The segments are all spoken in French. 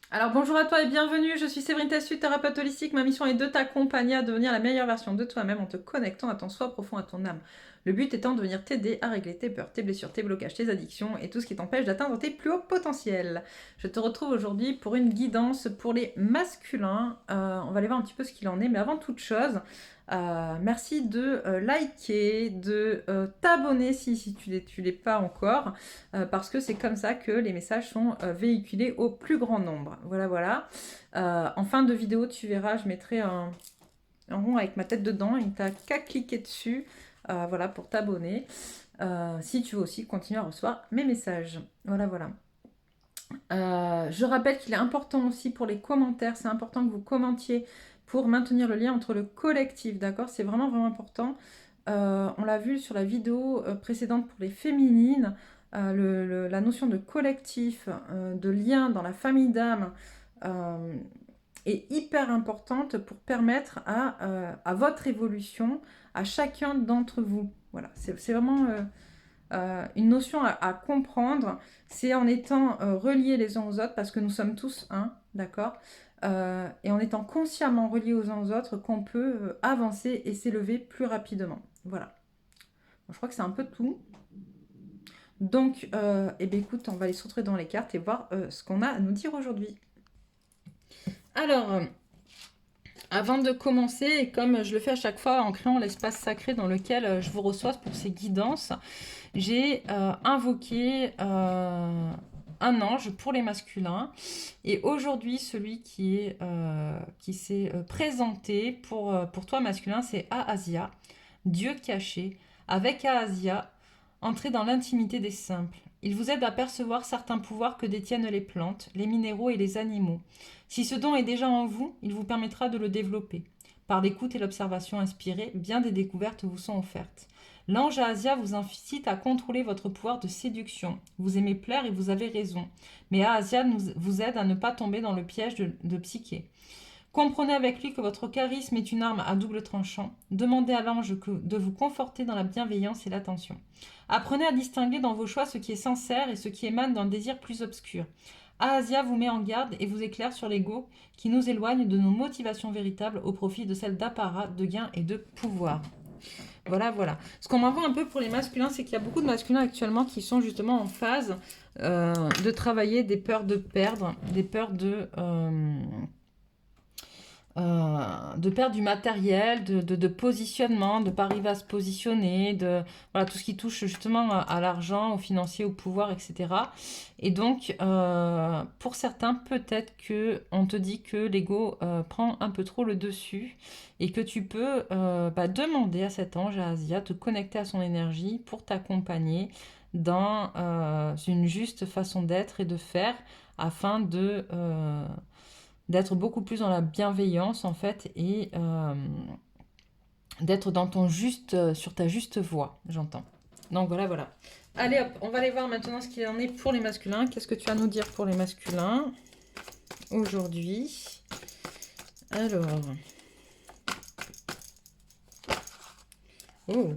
Alors bonjour à toi et bienvenue, je suis Séverine Tessu, thérapeute holistique. Ma mission est de t'accompagner à devenir la meilleure version de toi-même en te connectant à ton soi profond, à ton âme. Le but étant de venir t'aider à régler tes peurs, tes blessures, tes blocages, tes addictions et tout ce qui t'empêche d'atteindre tes plus hauts potentiels. Je te retrouve aujourd'hui pour une guidance pour les masculins. On va aller voir un petit peu ce qu'il en est, mais avant toute chose, merci de liker, de t'abonner si tu l'es pas encore, parce que c'est comme ça que les messages sont véhiculés au plus grand nombre. Voilà, voilà. En fin de vidéo, tu verras, je mettrai un rond avec ma tête dedans et tu n'as qu'à cliquer dessus, voilà, pour t'abonner. Si tu veux aussi continuer à recevoir mes messages. Voilà, voilà. Je rappelle qu'il est important aussi pour les commentaires, c'est important que vous commentiez pour maintenir le lien entre le collectif, d'accord? C'est vraiment, vraiment important. On l'a vu sur la vidéo précédente pour les féminines, la notion de collectif, de lien dans la famille d'âme euh, est hyper importante pour permettre à votre évolution, à chacun d'entre vous. Voilà, c'est vraiment une notion à comprendre. C'est en étant reliés les uns aux autres, parce que nous sommes tous un, d'accord, et en étant consciemment reliés aux uns aux autres qu'on peut avancer et s'élever plus rapidement. Voilà. Je crois que c'est un peu tout. Donc, eh bien, écoute, on va aller se retrouver dans les cartes et voir ce qu'on a à nous dire aujourd'hui. Alors, avant de commencer, et comme je le fais à chaque fois en créant l'espace sacré dans lequel je vous reçois pour ces guidances, j'ai invoqué un ange pour les masculins. Et aujourd'hui, celui qui s'est présenté pour toi masculin, c'est Ahasia, Dieu caché. Avec Ahasia, entrez dans l'intimité des simples. Il vous aide à percevoir certains pouvoirs que détiennent les plantes, les minéraux et les animaux. Si ce don est déjà en vous, il vous permettra de le développer. Par l'écoute et l'observation inspirée, bien des découvertes vous sont offertes. L'ange Ahasia vous incite à contrôler votre pouvoir de séduction. Vous aimez plaire et vous avez raison. Mais Ahasia vous aide à ne pas tomber dans le piège de Psyché. Comprenez avec lui que votre charisme est une arme à double tranchant. Demandez à l'ange de vous conforter dans la bienveillance et l'attention. Apprenez à distinguer dans vos choix ce qui est sincère et ce qui émane d'un désir plus obscur. Ahasia vous met en garde et vous éclaire sur l'ego qui nous éloigne de nos motivations véritables au profit de celles d'apparat, de gain et de pouvoir. Voilà, voilà. Ce qu'on m'envoie un peu pour les masculins, c'est qu'il y a beaucoup de masculins actuellement qui sont justement en phase de travailler des peurs de perdre, des peurs de perdre du matériel, de positionnement, de ne pas arriver à se positionner, voilà, tout ce qui touche justement à l'argent, au financier, au pouvoir, etc. Et donc, pour certains, peut-être que on te dit que l'ego prend un peu trop le dessus et que tu peux demander à cet ange, à Asia, te connecter à son énergie pour t'accompagner dans une juste façon d'être et de faire afin d'être beaucoup plus dans la bienveillance en fait et d'être dans ton juste, sur ta juste voie, j'entends. Donc voilà, voilà. Allez hop, on va aller voir maintenant ce qu'il en est pour les masculins. Qu'est-ce que tu as à nous dire pour les masculins aujourd'hui? Alors. Oh.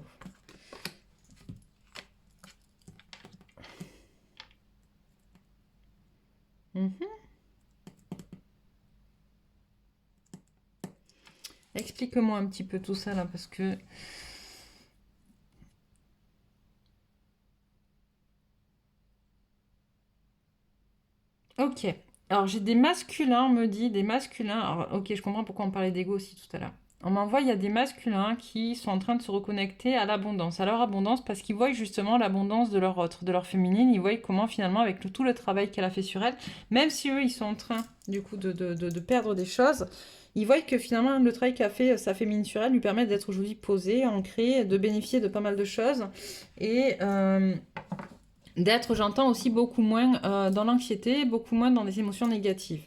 Mhm. Explique-moi un petit peu tout ça là, parce que... Ok. Alors j'ai des masculins, on me dit, des masculins. Alors, ok, je comprends pourquoi on parlait d'ego aussi tout à l'heure. On m'envoie, il y a des masculins qui sont en train de se reconnecter à l'abondance, à leur abondance, parce qu'ils voient justement l'abondance de leur autre, de leur féminine. Ils voient comment finalement, avec tout le travail qu'elle a fait sur elle, même si eux, ils sont en train, du coup, de perdre des choses, ils voient que finalement, le travail qu'a fait sa féminine sur elle lui permet d'être aujourd'hui posée, ancrée, de bénéficier de pas mal de choses. Et d'être, j'entends aussi beaucoup moins dans l'anxiété, beaucoup moins dans des émotions négatives.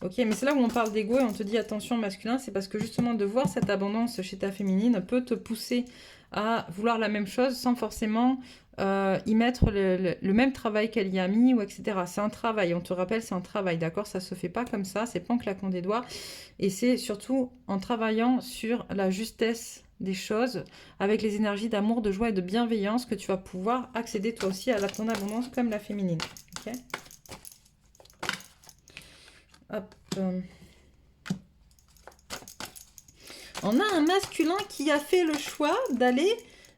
Ok, mais c'est là où on parle d'ego et on te dit attention masculin, c'est parce que justement de voir cette abondance chez ta féminine peut te pousser à vouloir la même chose sans forcément y mettre le même travail qu'elle y a mis ou etc. C'est un travail, on te rappelle, c'est un travail, d'accord? Ça se fait pas comme ça, c'est pas en claquant des doigts et c'est surtout en travaillant sur la justesse des choses avec les énergies d'amour, de joie et de bienveillance que tu vas pouvoir accéder toi aussi à ton abondance comme la féminine. Okay, Hop. On a un masculin qui a fait le choix d'aller,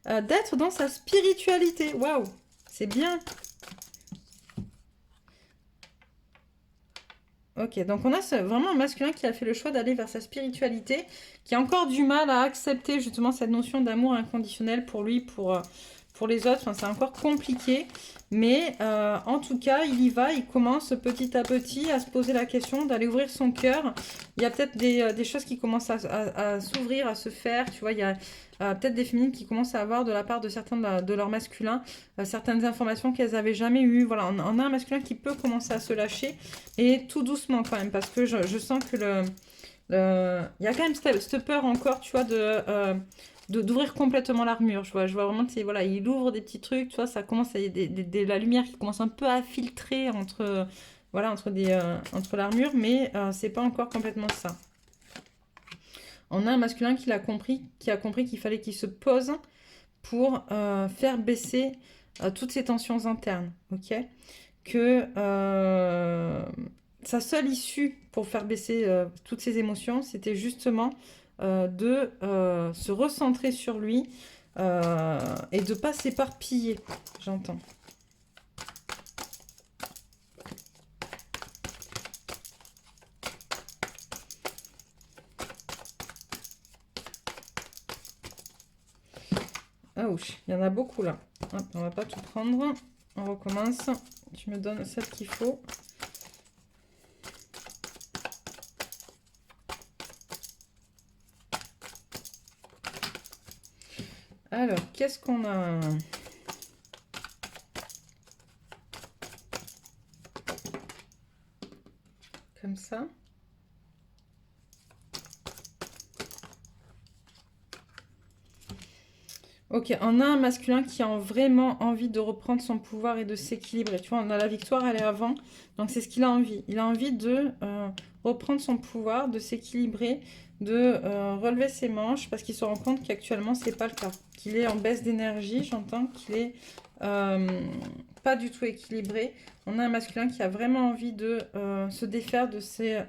d'être dans sa spiritualité. Waouh, c'est bien. Ok, donc on a vraiment un masculin qui a fait le choix d'aller vers sa spiritualité, qui a encore du mal à accepter justement cette notion d'amour inconditionnel pour lui, pour les autres. Enfin, c'est encore compliqué, mais en tout cas, il y va, il commence petit à petit à se poser la question d'aller ouvrir son cœur. Il y a peut-être des choses qui commencent à s'ouvrir, à se faire, tu vois, il y a peut-être des féminines qui commencent à avoir de la part de certains de leurs masculins certaines informations qu'elles n'avaient jamais eues. Voilà, on a un masculin qui peut commencer à se lâcher, et tout doucement quand même, parce que je sens que il y a quand même cette peur encore, tu vois, d'ouvrir complètement l'armure. Je vois vraiment, voilà, il ouvre des petits trucs, tu vois, ça commence à y avoir la lumière qui commence un peu à filtrer entre, voilà, entre l'armure, mais c'est pas encore complètement ça. On a un masculin qui a compris qu'il fallait qu'il se pose pour faire baisser toutes ces tensions internes, ok? Que sa seule issue pour faire baisser toutes ces émotions, c'était justement de se recentrer sur lui et de ne pas s'éparpiller, j'entends. Ouch, il y en a beaucoup là. Hop, on va pas tout prendre. On recommence. Je me donne celle qu'il faut. Alors, qu'est-ce qu'on a? Comme ça. Ok, on a un masculin qui a vraiment envie de reprendre son pouvoir et de s'équilibrer. Tu vois, on a la victoire, elle est avant. Donc, c'est ce qu'il a envie. Il a envie de reprendre son pouvoir, de s'équilibrer, de relever ses manches, parce qu'il se rend compte qu'actuellement, c'est pas le cas. Qu'il est en baisse d'énergie, j'entends qu'il est pas du tout équilibré. On a un masculin qui a vraiment envie de se défaire de ses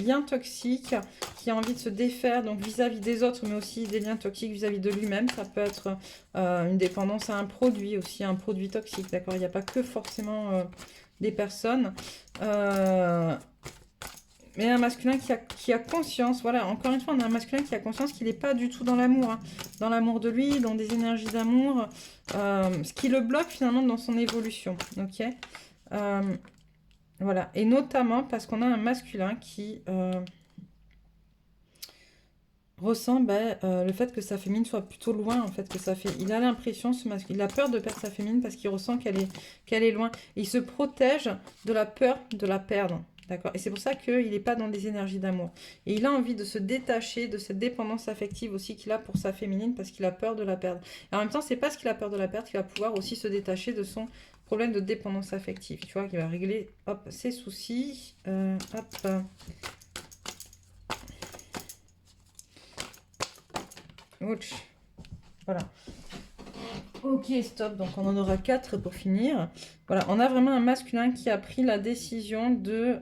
liens toxiques, qui a envie de se défaire donc vis-à-vis des autres, mais aussi des liens toxiques vis-à-vis de lui-même. Ça peut être une dépendance à un produit, aussi un produit toxique, d'accord? Il n'y a pas que forcément des personnes. Mais un masculin qui a conscience, voilà, encore une fois, on a un masculin qui a conscience qu'il n'est pas du tout dans l'amour, hein, dans l'amour de lui, dans des énergies d'amour, ce qui le bloque finalement dans son évolution, ok? Voilà, et notamment parce qu'on a un masculin qui ressent le fait que sa féminine soit plutôt loin, en fait, que ça fait. Il a l'impression, ce masculin, il a peur de perdre sa féminine parce qu'il ressent qu'elle est loin. Il se protège de la peur de la perdre. D'accord. Et c'est pour ça qu'il n'est pas dans des énergies d'amour. Et il a envie de se détacher de cette dépendance affective aussi qu'il a pour sa féminine parce qu'il a peur de la perdre. Et en même temps, c'est parce qu'il a peur de la perdre qu'il va pouvoir aussi se détacher de son problème de dépendance affective. Tu vois, qu'il va régler, hop, ses soucis. Hop. Ouch. Voilà. Ok, stop. Donc, on en aura 4 pour finir. Voilà, on a vraiment un masculin qui a pris la décision de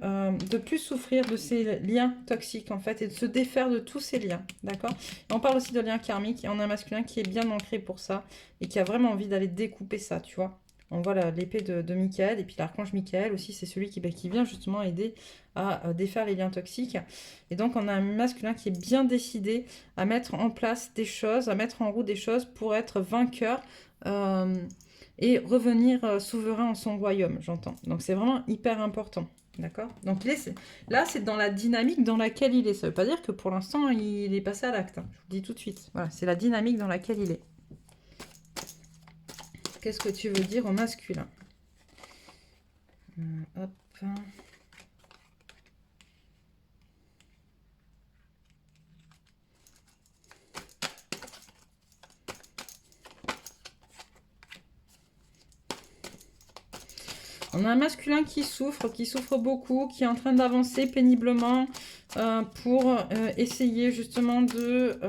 plus souffrir de ces liens toxiques, en fait, et de se défaire de tous ces liens, d'accord? On parle aussi de liens karmiques, et on a un masculin qui est bien ancré pour ça, et qui a vraiment envie d'aller découper ça, tu vois? On voit l'épée de Michael, et puis l'archange Michael aussi, c'est celui qui vient justement aider à défaire les liens toxiques. Et donc, on a un masculin qui est bien décidé à mettre en place des choses, à mettre en route des choses pour être vainqueur et revenir souverain en son royaume, j'entends. Donc, c'est vraiment hyper important. D'accord? Donc là, c'est dans la dynamique dans laquelle il est. Ça ne veut pas dire que pour l'instant, il est passé à l'acte. Hein. Je vous le dis tout de suite. Voilà, c'est la dynamique dans laquelle il est. Qu'est-ce que tu veux dire au masculin? Hop. On a un masculin qui souffre beaucoup, qui est en train d'avancer péniblement pour essayer justement de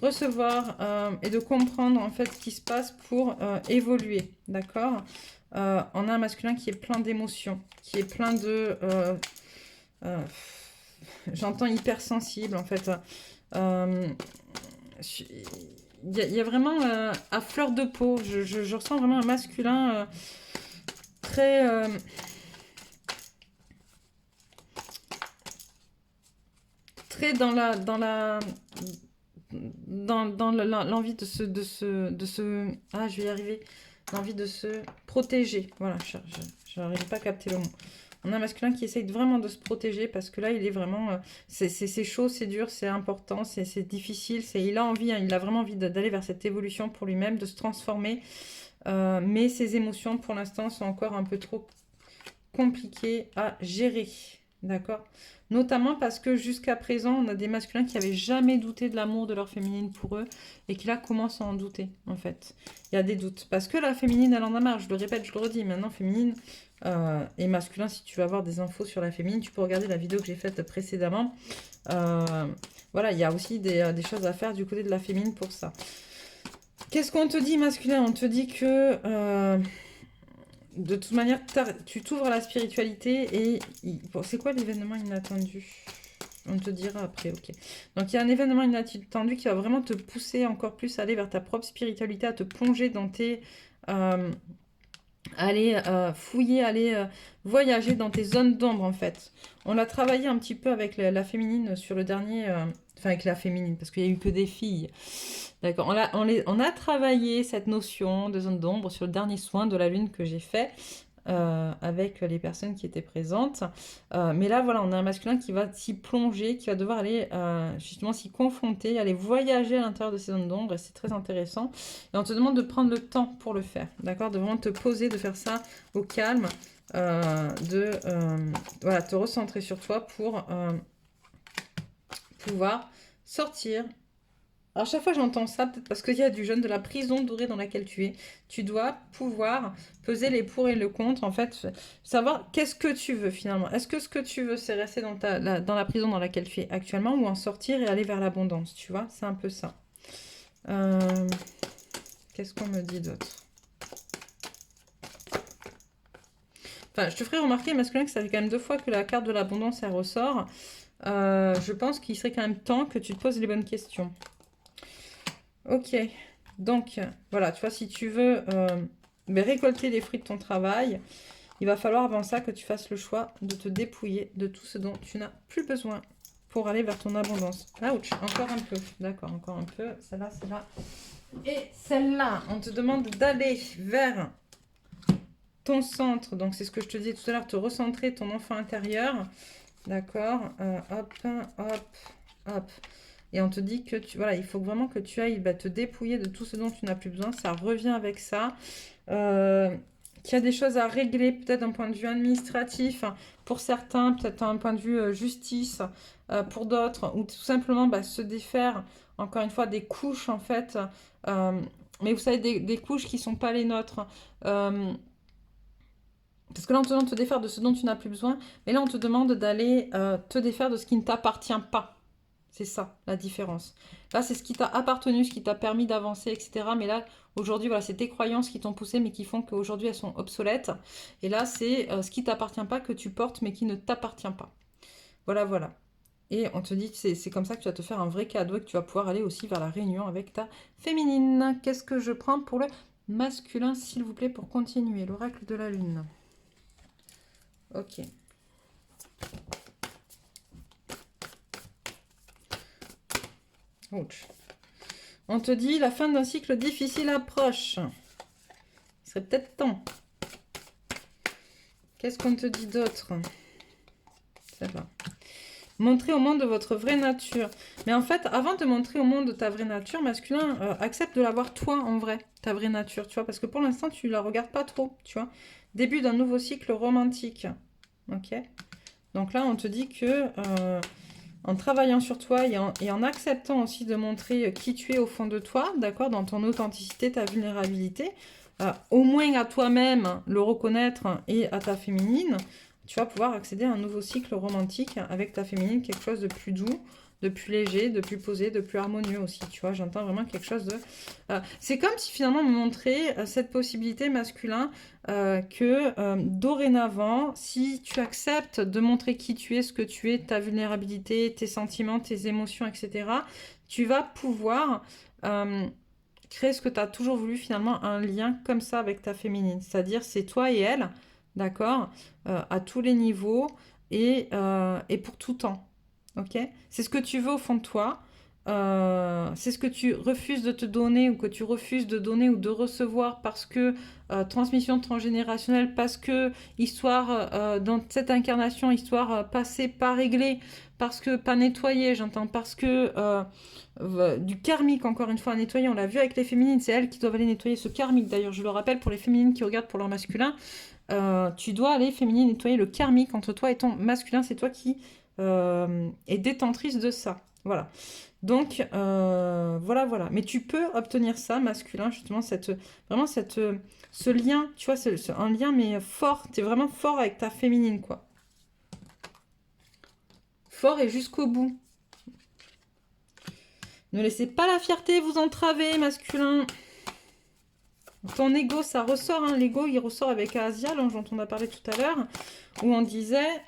recevoir et de comprendre en fait ce qui se passe pour évoluer, d'accord? on a un masculin qui est plein d'émotions, qui est plein de... j'entends hypersensible, en fait. Il y a vraiment à fleur de peau. Je ressens vraiment un masculin très... très dans l'envie de se... Ah, je vais y arriver. L'envie de se protéger. Voilà, je n'arrive pas à capter le mot. On a un masculin qui essaye vraiment de se protéger parce que là, il est vraiment... c'est chaud, c'est dur, c'est important, c'est difficile. Il a envie, hein, il a vraiment envie d'aller vers cette évolution pour lui-même, de se transformer. Mais ses émotions, pour l'instant, sont encore un peu trop compliquées à gérer. D'accord? Notamment parce que jusqu'à présent, on a des masculins qui n'avaient jamais douté de l'amour de leur féminine pour eux et qui là commencent à en douter, en fait. Il y a des doutes. Parce que la féminine, elle en a marre. Je le répète, je le redis. Maintenant, féminine et masculin, si tu veux avoir des infos sur la féminine, tu peux regarder la vidéo que j'ai faite précédemment. Voilà, il y a aussi des choses à faire du côté de la féminine pour ça. Qu'est-ce qu'on te dit, masculin? On te dit que... de toute manière, tu t'ouvres à la spiritualité et... Bon, c'est quoi l'événement inattendu? On te dira après, ok. Donc, il y a un événement inattendu qui va vraiment te pousser encore plus à aller vers ta propre spiritualité, à te plonger dans tes... aller fouiller, aller voyager dans tes zones d'ombre, en fait. On l'a travaillé un petit peu avec la féminine sur le dernier... Enfin, avec la féminine, parce qu'il n'y a eu que des filles. D'accord, on a travaillé cette notion de zone d'ombre sur le dernier soin de la lune que j'ai fait avec les personnes qui étaient présentes. Mais là, voilà, on a un masculin qui va s'y plonger, qui va devoir aller justement s'y confronter, aller voyager à l'intérieur de ces zones d'ombre, et c'est très intéressant. Et on te demande de prendre le temps pour le faire, d'accord? De vraiment te poser, de faire ça au calme, voilà, te recentrer sur toi pour pouvoir sortir. Alors, chaque fois j'entends ça, peut-être parce qu'il y a du jeûne, de la prison dorée dans laquelle tu es. Tu dois pouvoir peser les pour et le contre, en fait, savoir qu'est-ce que tu veux finalement. Est-ce que ce que tu veux, c'est rester dans la prison dans laquelle tu es actuellement ou en sortir et aller vers l'abondance, tu vois? C'est un peu ça. Qu'est-ce qu'on me dit d'autre? Enfin, je te ferai remarquer, masculin, que ça fait quand même 2 fois que la carte de l'abondance, elle ressort. Je pense qu'il serait quand même temps que tu te poses les bonnes questions. Ok, donc voilà, tu vois, si tu veux récolter les fruits de ton travail, il va falloir avant ça que tu fasses le choix de te dépouiller de tout ce dont tu n'as plus besoin pour aller vers ton abondance. Ouch, encore un peu, d'accord, encore un peu, celle-là, celle-là. Et celle-là, on te demande d'aller vers ton centre, donc c'est ce que je te disais tout à l'heure, te recentrer ton enfant intérieur, d'accord, hop, hop, hop. Et on te dit que voilà, il faut vraiment que tu ailles te dépouiller de tout ce dont tu n'as plus besoin. Ça revient avec ça. Qu'il y a des choses à régler, peut-être d'un point de vue administratif, pour certains, peut-être d'un point de vue justice, pour d'autres, ou tout simplement se défaire, encore une fois, des couches, en fait. Mais vous savez, des couches qui ne sont pas les nôtres. Parce que là, on te demande de te défaire de ce dont tu n'as plus besoin. Mais là, on te demande d'aller te défaire de ce qui ne t'appartient pas. C'est ça, la différence. Là, c'est ce qui t'a appartenu, ce qui t'a permis d'avancer, etc. Mais là, aujourd'hui, voilà, c'est tes croyances qui t'ont poussé, mais qui font qu'aujourd'hui, elles sont obsolètes. Et là, c'est ce qui t'appartient pas, que tu portes, mais qui ne t'appartient pas. Voilà, voilà. Et on te dit, c'est comme ça que tu vas te faire un vrai cadeau et que tu vas pouvoir aller aussi vers la réunion avec ta féminine. Qu'est-ce que je prends pour le masculin, s'il vous plaît, pour continuer? L'oracle de la lune. Ok. Ouch. On te dit la fin d'un cycle difficile approche. Il serait peut-être temps. Qu'est-ce qu'on te dit d'autre? Ça va. Montrer au monde votre vraie nature. Mais en fait, avant de montrer au monde ta vraie nature, masculin, accepte de la voir toi en vrai, ta vraie nature, tu vois, parce que pour l'instant, tu la regardes pas trop, tu vois. Début d'un nouveau cycle romantique. Ok. Donc là, on te dit que... en travaillant sur toi et en acceptant aussi de montrer qui tu es au fond de toi, d'accord, dans ton authenticité, ta vulnérabilité, au moins à toi-même le reconnaître et à ta féminine, tu vas pouvoir accéder à un nouveau cycle romantique avec ta féminine, quelque chose de plus doux, de plus léger, de plus posé, de plus harmonieux aussi, tu vois. J'entends vraiment quelque chose de... c'est comme si finalement on me montrait cette possibilité masculin que dorénavant, si tu acceptes de montrer qui tu es, ce que tu es, ta vulnérabilité, tes sentiments, tes émotions, etc., tu vas pouvoir créer ce que tu as toujours voulu, finalement, un lien comme ça avec ta féminine. C'est-à-dire, c'est toi et elle, d'accord, à tous les niveaux et pour tout temps. Ok? C'est ce que tu veux au fond de toi. C'est ce que tu refuses de te donner ou que tu refuses de donner ou de recevoir parce que transmission transgénérationnelle, parce que histoire dans cette incarnation, histoire passée, pas réglée, parce que pas nettoyée, j'entends, parce que du karmique, encore une fois, à nettoyer. On l'a vu avec les féminines, c'est elles qui doivent aller nettoyer ce karmique. D'ailleurs, je le rappelle pour les féminines qui regardent pour leur masculin, tu dois aller, féminine, nettoyer le karmique entre toi et ton masculin. C'est toi qui est détentrice de ça. Voilà. Donc, voilà. Mais tu peux obtenir ça, masculin, justement, vraiment ce lien, tu vois, c'est un lien, mais fort. Tu es vraiment fort avec ta féminine, quoi. Fort et jusqu'au bout. Ne laissez pas la fierté vous entraver, masculin. Ton ego, ça ressort. Hein. L'ego, il ressort avec Asia, l'ange dont on a parlé tout à l'heure, où on disait...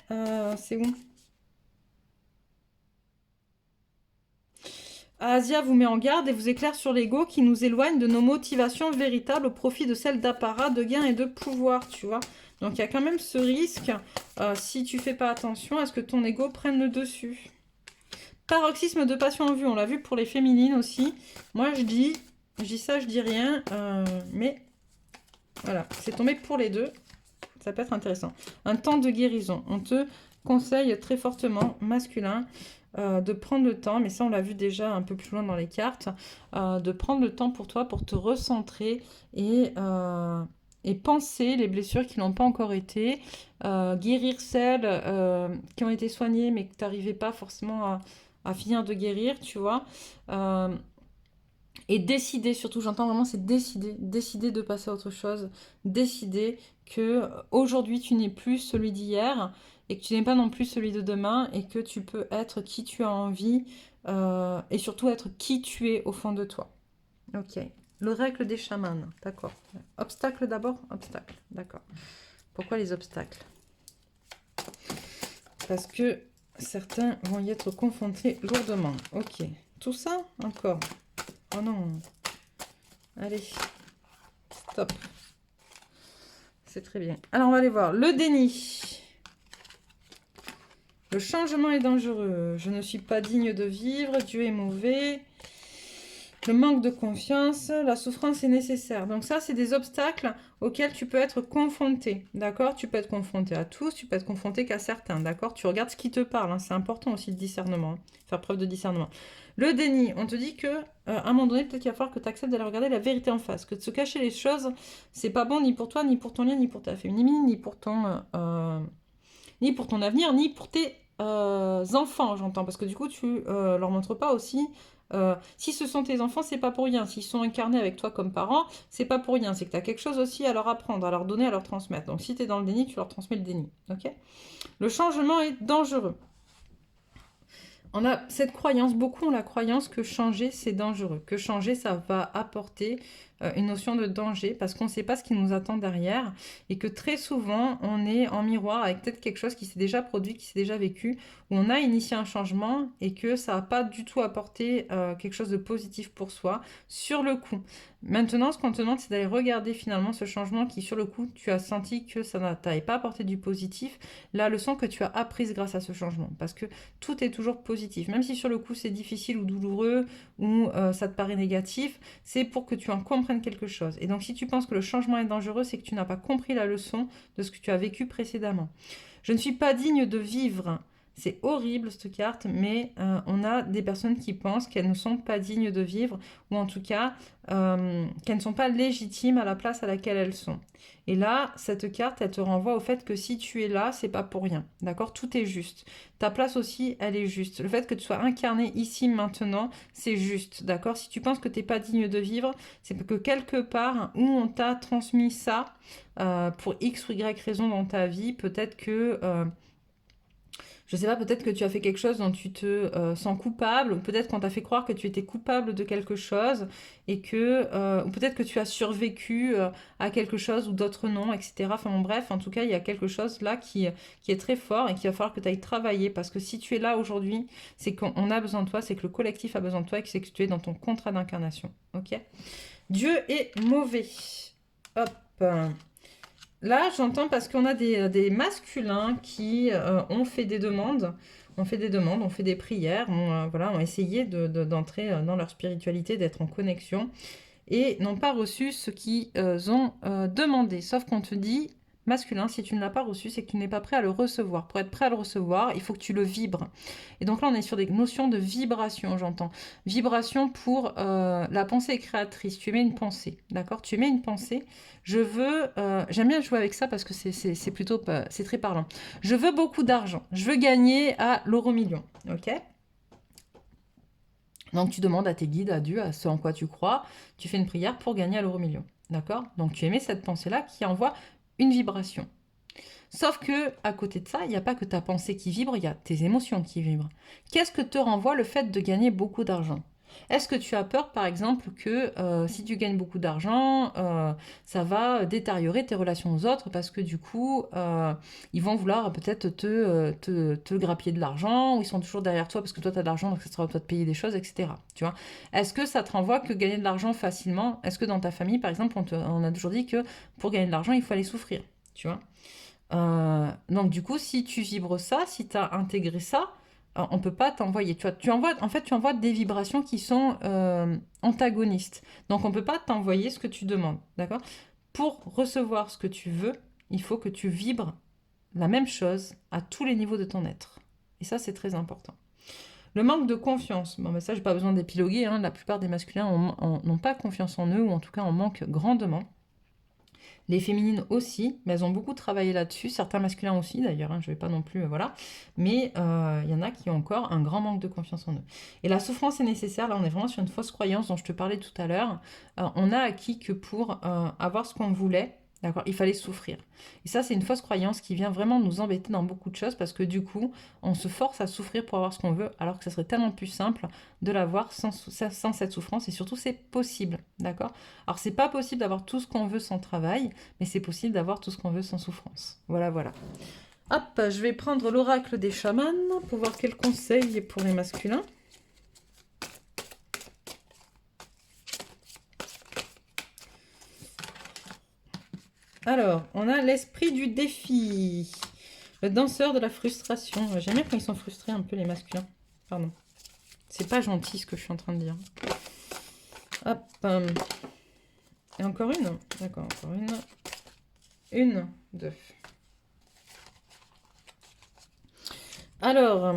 c'est où? Asia vous met en garde et vous éclaire sur l'ego qui nous éloigne de nos motivations véritables au profit de celles d'apparat, de gain et de pouvoir, tu vois. Donc, il y a quand même ce risque, si tu fais pas attention, à ce que ton ego prenne le dessus. Paroxysme de passion en vue, on l'a vu pour les féminines aussi. Moi, je dis ça, je dis rien, mais voilà, c'est tombé pour les deux. Ça peut être intéressant. Un temps de guérison. On te conseille très fortement, masculin, de prendre le temps, mais ça on l'a vu déjà un peu plus loin dans les cartes, de prendre le temps pour toi, pour te recentrer et penser les blessures qui n'ont pas encore été, guérir celles qui ont été soignées mais que tu n'arrivais pas forcément à finir de guérir, tu vois. Et décider, surtout, j'entends vraiment, c'est décider de passer à autre chose, décider que aujourd'hui tu n'es plus celui d'hier et que tu n'es pas non plus celui de demain et que tu peux être qui tu as envie et surtout être qui tu es au fond de toi. Ok. Le règle des chamans, d'accord. Obstacle d'abord, obstacle, d'accord. Pourquoi les obstacles? Parce que certains vont y être confrontés lourdement. Ok. Tout ça encore. Oh non. Allez. Stop. C'est très bien. Alors, on va aller voir. Le déni. Le changement est dangereux. Je ne suis pas digne de vivre. Dieu est mauvais. Le manque de confiance. La souffrance est nécessaire. Donc ça, c'est des obstacles auxquels tu peux être confronté. D'accord? Tu peux être confronté à tous. Tu peux être confronté qu'à certains. D'accord? Tu regardes ce qui te parle. Hein. C'est important aussi le discernement. Hein. Faire preuve de discernement. Le déni, on te dit que à un moment donné, peut-être qu'il va falloir que tu acceptes d'aller regarder la vérité en face. Que de se cacher les choses, c'est pas bon ni pour toi, ni pour ton lien, ni pour ta féminine, ni pour ton avenir, ni pour tes enfants, j'entends. Parce que du coup, tu leur montres pas aussi. Si ce sont tes enfants, c'est pas pour rien. S'ils sont incarnés avec toi comme parents, c'est pas pour rien. C'est que tu as quelque chose aussi à leur apprendre, à leur donner, à leur transmettre. Donc si tu es dans le déni, tu leur transmets le déni. Ok? Le changement est dangereux. On a cette croyance, beaucoup ont la croyance que changer, c'est dangereux. Que changer, ça va apporter une notion de danger parce qu'on ne sait pas ce qui nous attend derrière et que très souvent, on est en miroir avec peut-être quelque chose qui s'est déjà produit, qui s'est déjà vécu, où on a initié un changement et que ça n'a pas du tout apporté quelque chose de positif pour soi sur le coup. Maintenant, ce qu'on te demande, c'est d'aller regarder finalement ce changement qui, sur le coup, tu as senti que ça ne t'avait pas apporté du positif, la leçon que tu as apprise grâce à ce changement. Parce que tout est toujours positif. Même si sur le coup, c'est difficile ou douloureux ou ça te paraît négatif, c'est pour que tu en comprennes quelque chose. Et donc, si tu penses que le changement est dangereux, c'est que tu n'as pas compris la leçon de ce que tu as vécu précédemment. Je ne suis pas digne de vivre. C'est horrible cette carte, mais on a des personnes qui pensent qu'elles ne sont pas dignes de vivre, ou en tout cas qu'elles ne sont pas légitimes à la place à laquelle elles sont. Et là, cette carte, elle te renvoie au fait que si tu es là, c'est pas pour rien. D'accord? Tout est juste. Ta place aussi, elle est juste. Le fait que tu sois incarné ici, maintenant, c'est juste. D'accord? Si tu penses que tu n'es pas digne de vivre, c'est que quelque part, où on t'a transmis ça, pour X ou Y raison dans ta vie, peut-être que Je sais pas, peut-être que tu as fait quelque chose dont tu te sens coupable, ou peut-être qu'on t'a fait croire que tu étais coupable de quelque chose, et que, ou peut-être que tu as survécu à quelque chose ou d'autres non, etc. Enfin bon, bref, en tout cas, il y a quelque chose là qui est très fort et qu'il va falloir que tu ailles travailler, parce que si tu es là aujourd'hui, c'est qu'on a besoin de toi, c'est que le collectif a besoin de toi et que c'est que tu es dans ton contrat d'incarnation. Ok? Dieu est mauvais. Hop. Là, j'entends parce qu'on a des masculins qui ont fait des demandes, ont fait des prières, ont essayé d'entrer dans leur spiritualité, d'être en connexion, et n'ont pas reçu ce qu'ils ont demandé. Sauf qu'on te dit, masculin, si tu ne l'as pas reçu, c'est que tu n'es pas prêt à le recevoir. Pour être prêt à le recevoir, il faut que tu le vibres. Et donc là, on est sur des notions de vibration, j'entends. Vibration pour la pensée créatrice. Tu émets une pensée, d'accord? Tu émets une pensée. Je veux... J'aime bien jouer avec ça parce que c'est plutôt... C'est très parlant. Je veux beaucoup d'argent. Je veux gagner à l'euro million, ok? Donc tu demandes à tes guides, à Dieu, à ce en quoi tu crois, tu fais une prière pour gagner à l'euro million. D'accord? Donc tu émets cette pensée-là qui envoie une vibration. Sauf que à côté de ça, il n'y a pas que ta pensée qui vibre, il y a tes émotions qui vibrent. Qu'est-ce que te renvoie le fait de gagner beaucoup d'argent? Est-ce que tu as peur, par exemple, que si tu gagnes beaucoup d'argent, ça va détériorer tes relations aux autres parce que du coup, ils vont vouloir peut-être te grappiller de l'argent ou ils sont toujours derrière toi parce que toi, tu as de l'argent, donc ça sera à toi de payer des choses, etc. Tu vois? Est-ce que ça te renvoie que gagner de l'argent facilement? Est-ce que dans ta famille, par exemple, on a toujours dit que pour gagner de l'argent, il faut aller souffrir? Tu vois? Donc du coup, si tu vibres ça, si tu as intégré ça, on peut pas t'envoyer. Tu envoies, en fait, tu envoies des vibrations qui sont antagonistes. Donc on peut pas t'envoyer ce que tu demandes, d'accord? Pour recevoir ce que tu veux, il faut que tu vibres la même chose à tous les niveaux de ton être. Et ça, c'est très important. Le manque de confiance. Bon, ben ça, j'ai pas besoin d'épiloguer. Hein. La plupart des masculins n'ont pas confiance en eux, ou en tout cas en manquent grandement. Les féminines aussi, mais elles ont beaucoup travaillé là-dessus. Certains masculins aussi, d'ailleurs, hein, je ne vais pas non plus, voilà. Mais il y en a qui ont encore un grand manque de confiance en eux. Et la souffrance est nécessaire. Là, on est vraiment sur une fausse croyance dont je te parlais tout à l'heure. On a acquis que pour avoir ce qu'on voulait, d'accord, il fallait souffrir. Et ça, c'est une fausse croyance qui vient vraiment nous embêter dans beaucoup de choses parce que du coup, on se force à souffrir pour avoir ce qu'on veut, alors que ça serait tellement plus simple de l'avoir sans cette souffrance. Et surtout, c'est possible, d'accord? Alors, c'est pas possible d'avoir tout ce qu'on veut sans travail, mais c'est possible d'avoir tout ce qu'on veut sans souffrance. Voilà, voilà. Hop, je vais prendre l'oracle des chamans pour voir quel conseil est pour les masculins. Alors, on a l'esprit du défi. Le danseur de la frustration. J'aime bien quand ils sont frustrés un peu les masculins. Pardon. C'est pas gentil ce que je suis en train de dire. Hop. Et encore une. D'accord, encore une. Une, deux. Alors,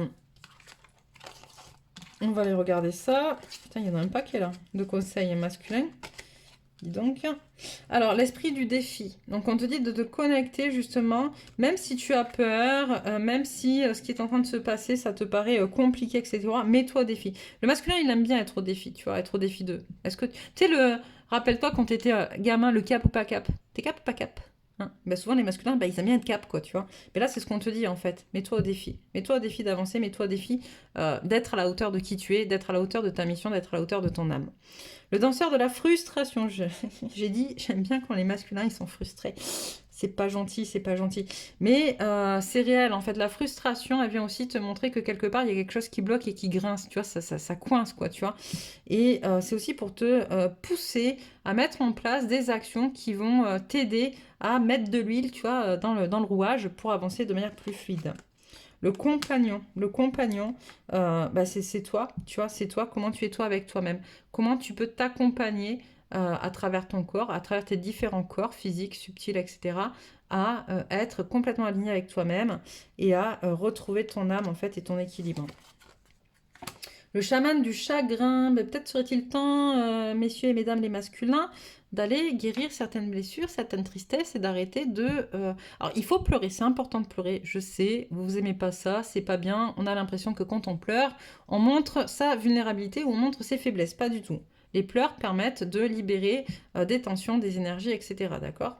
on va aller regarder ça. Putain, il y en a un paquet là, de conseils masculins. Dis donc. Alors, l'esprit du défi. Donc, on te dit de te connecter justement, même si tu as peur, même si ce qui est en train de se passer, ça te paraît compliqué, etc. Mets-toi au défi. Le masculin, il aime bien être au défi, tu vois, être au défi d'eux. Est-ce que... Tu sais, rappelle-toi quand tu étais gamin, le cap ou pas cap? T'es cap ou pas cap? Hein, ben souvent les masculins, ben, ils aiment bien être cap, quoi, tu vois. Mais là, c'est ce qu'on te dit en fait. Mets-toi au défi. Mets-toi au défi d'avancer, mets-toi au défi d'être à la hauteur de qui tu es, d'être à la hauteur de ta mission, d'être à la hauteur de ton âme. Le danseur de la frustration. J'ai dit, j'aime bien quand les masculins, ils sont frustrés. C'est pas gentil, c'est pas gentil. Mais c'est réel, en fait. La frustration, elle vient aussi te montrer que quelque part, il y a quelque chose qui bloque et qui grince, tu vois, ça coince, quoi, tu vois. Et c'est aussi pour te pousser à mettre en place des actions qui vont t'aider à mettre de l'huile, tu vois, dans le rouage pour avancer de manière plus fluide. Le compagnon, bah c'est toi, tu vois, c'est toi, comment tu es toi avec toi-même. Comment tu peux t'accompagner à travers ton corps, à travers tes différents corps physiques, subtils, etc., à être complètement aligné avec toi-même et à retrouver ton âme, en fait, et ton équilibre. Le chaman du chagrin, ben, peut-être serait-il temps, messieurs et mesdames les masculins, d'aller guérir certaines blessures, certaines tristesses et d'arrêter de... Alors, il faut pleurer, c'est important de pleurer, je sais, vous aimez pas ça, c'est pas bien, on a l'impression que quand on pleure, on montre sa vulnérabilité ou on montre ses faiblesses, pas du tout. Les pleurs permettent de libérer des tensions, des énergies, etc. D'accord?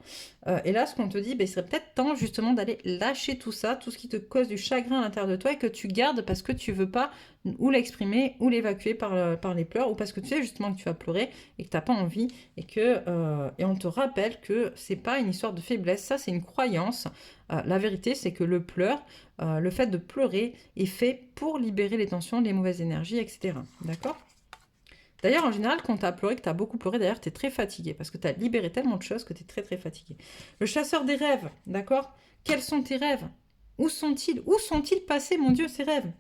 Et là, ce qu'on te dit, il serait peut-être temps justement d'aller lâcher tout ça, tout ce qui te cause du chagrin à l'intérieur de toi et que tu gardes parce que tu veux pas ou l'exprimer ou l'évacuer par les pleurs ou parce que tu sais justement que tu vas pleurer et que tu n'as pas envie et on te rappelle que c'est pas une histoire de faiblesse, ça c'est une croyance. La vérité, c'est que le fait de pleurer est fait pour libérer les tensions, les mauvaises énergies, etc. D'accord? D'ailleurs, en général, quand tu as pleuré, que tu as beaucoup pleuré, d'ailleurs, tu es très fatigué parce que tu as libéré tellement de choses que tu es très très fatigué. Le chasseur des rêves, d'accord? Quels sont tes rêves? Où sont-ils? Où sont-ils passés, mon Dieu, ces rêves?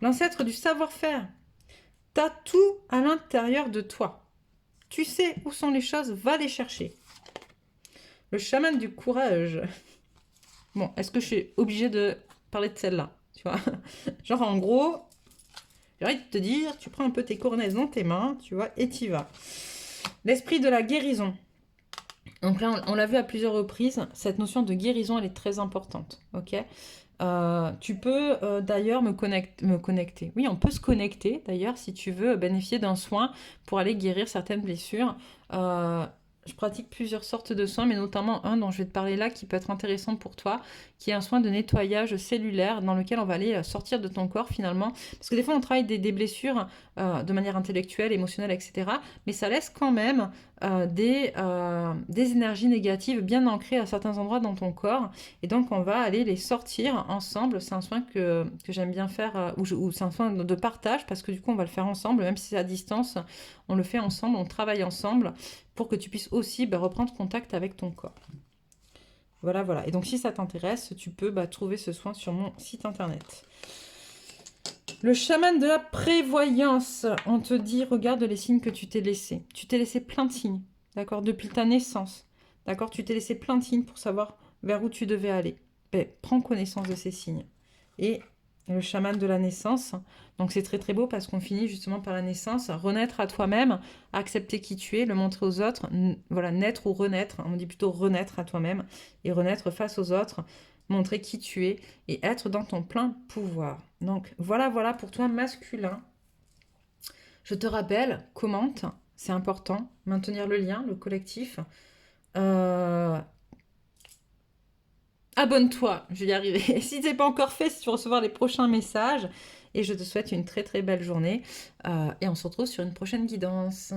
L'ancêtre du savoir-faire. Tu as tout à l'intérieur de toi. Tu sais où sont les choses, va les chercher. Le chaman du courage. Bon, est-ce que je suis obligée de parler de celle-là? Tu vois? Genre, en gros, j'ai envie de te dire, tu prends un peu tes cornets dans tes mains, tu vois, et t'y vas. L'esprit de la guérison. Donc là, on l'a vu à plusieurs reprises, cette notion de guérison, elle est très importante, ok? Tu peux d'ailleurs me connecter. Oui, on peut se connecter d'ailleurs si tu veux bénéficier d'un soin pour aller guérir certaines blessures. Je pratique plusieurs sortes de soins, mais notamment un dont je vais te parler là qui peut être intéressant pour toi, qui est un soin de nettoyage cellulaire dans lequel on va aller sortir de ton corps finalement. Parce que des fois on travaille des blessures de manière intellectuelle, émotionnelle, etc. Mais ça laisse quand même des énergies négatives bien ancrées à certains endroits dans ton corps. Et donc on va aller les sortir ensemble. C'est un soin que j'aime bien faire, ou c'est un soin de partage, parce que du coup on va le faire ensemble, même si c'est à distance, on le fait ensemble, on travaille ensemble, pour que tu puisses aussi reprendre contact avec ton corps. Voilà, voilà. Et donc si ça t'intéresse, tu peux trouver ce soin sur mon site internet. Le chaman de la prévoyance, on te dit, regarde les signes que tu t'es laissés. Tu t'es laissé plein de signes, d'accord, depuis ta naissance. D'accord, tu t'es laissé plein de signes pour savoir vers où tu devais aller. Prends connaissance de ces signes. Et le chaman de la naissance, donc c'est très très beau parce qu'on finit justement par la naissance, renaître à toi-même, accepter qui tu es, le montrer aux autres, voilà, naître ou renaître, on dit plutôt renaître à toi-même et renaître face aux autres, montrer qui tu es et être dans ton plein pouvoir. Donc voilà, voilà pour toi masculin. Je te rappelle, commente, c'est important, maintenir le lien, le collectif. Abonne-toi, je vais y arriver. Si ce n'est pas encore fait, si tu veux recevoir les prochains messages. Et je te souhaite une très très belle journée. Et on se retrouve sur une prochaine guidance.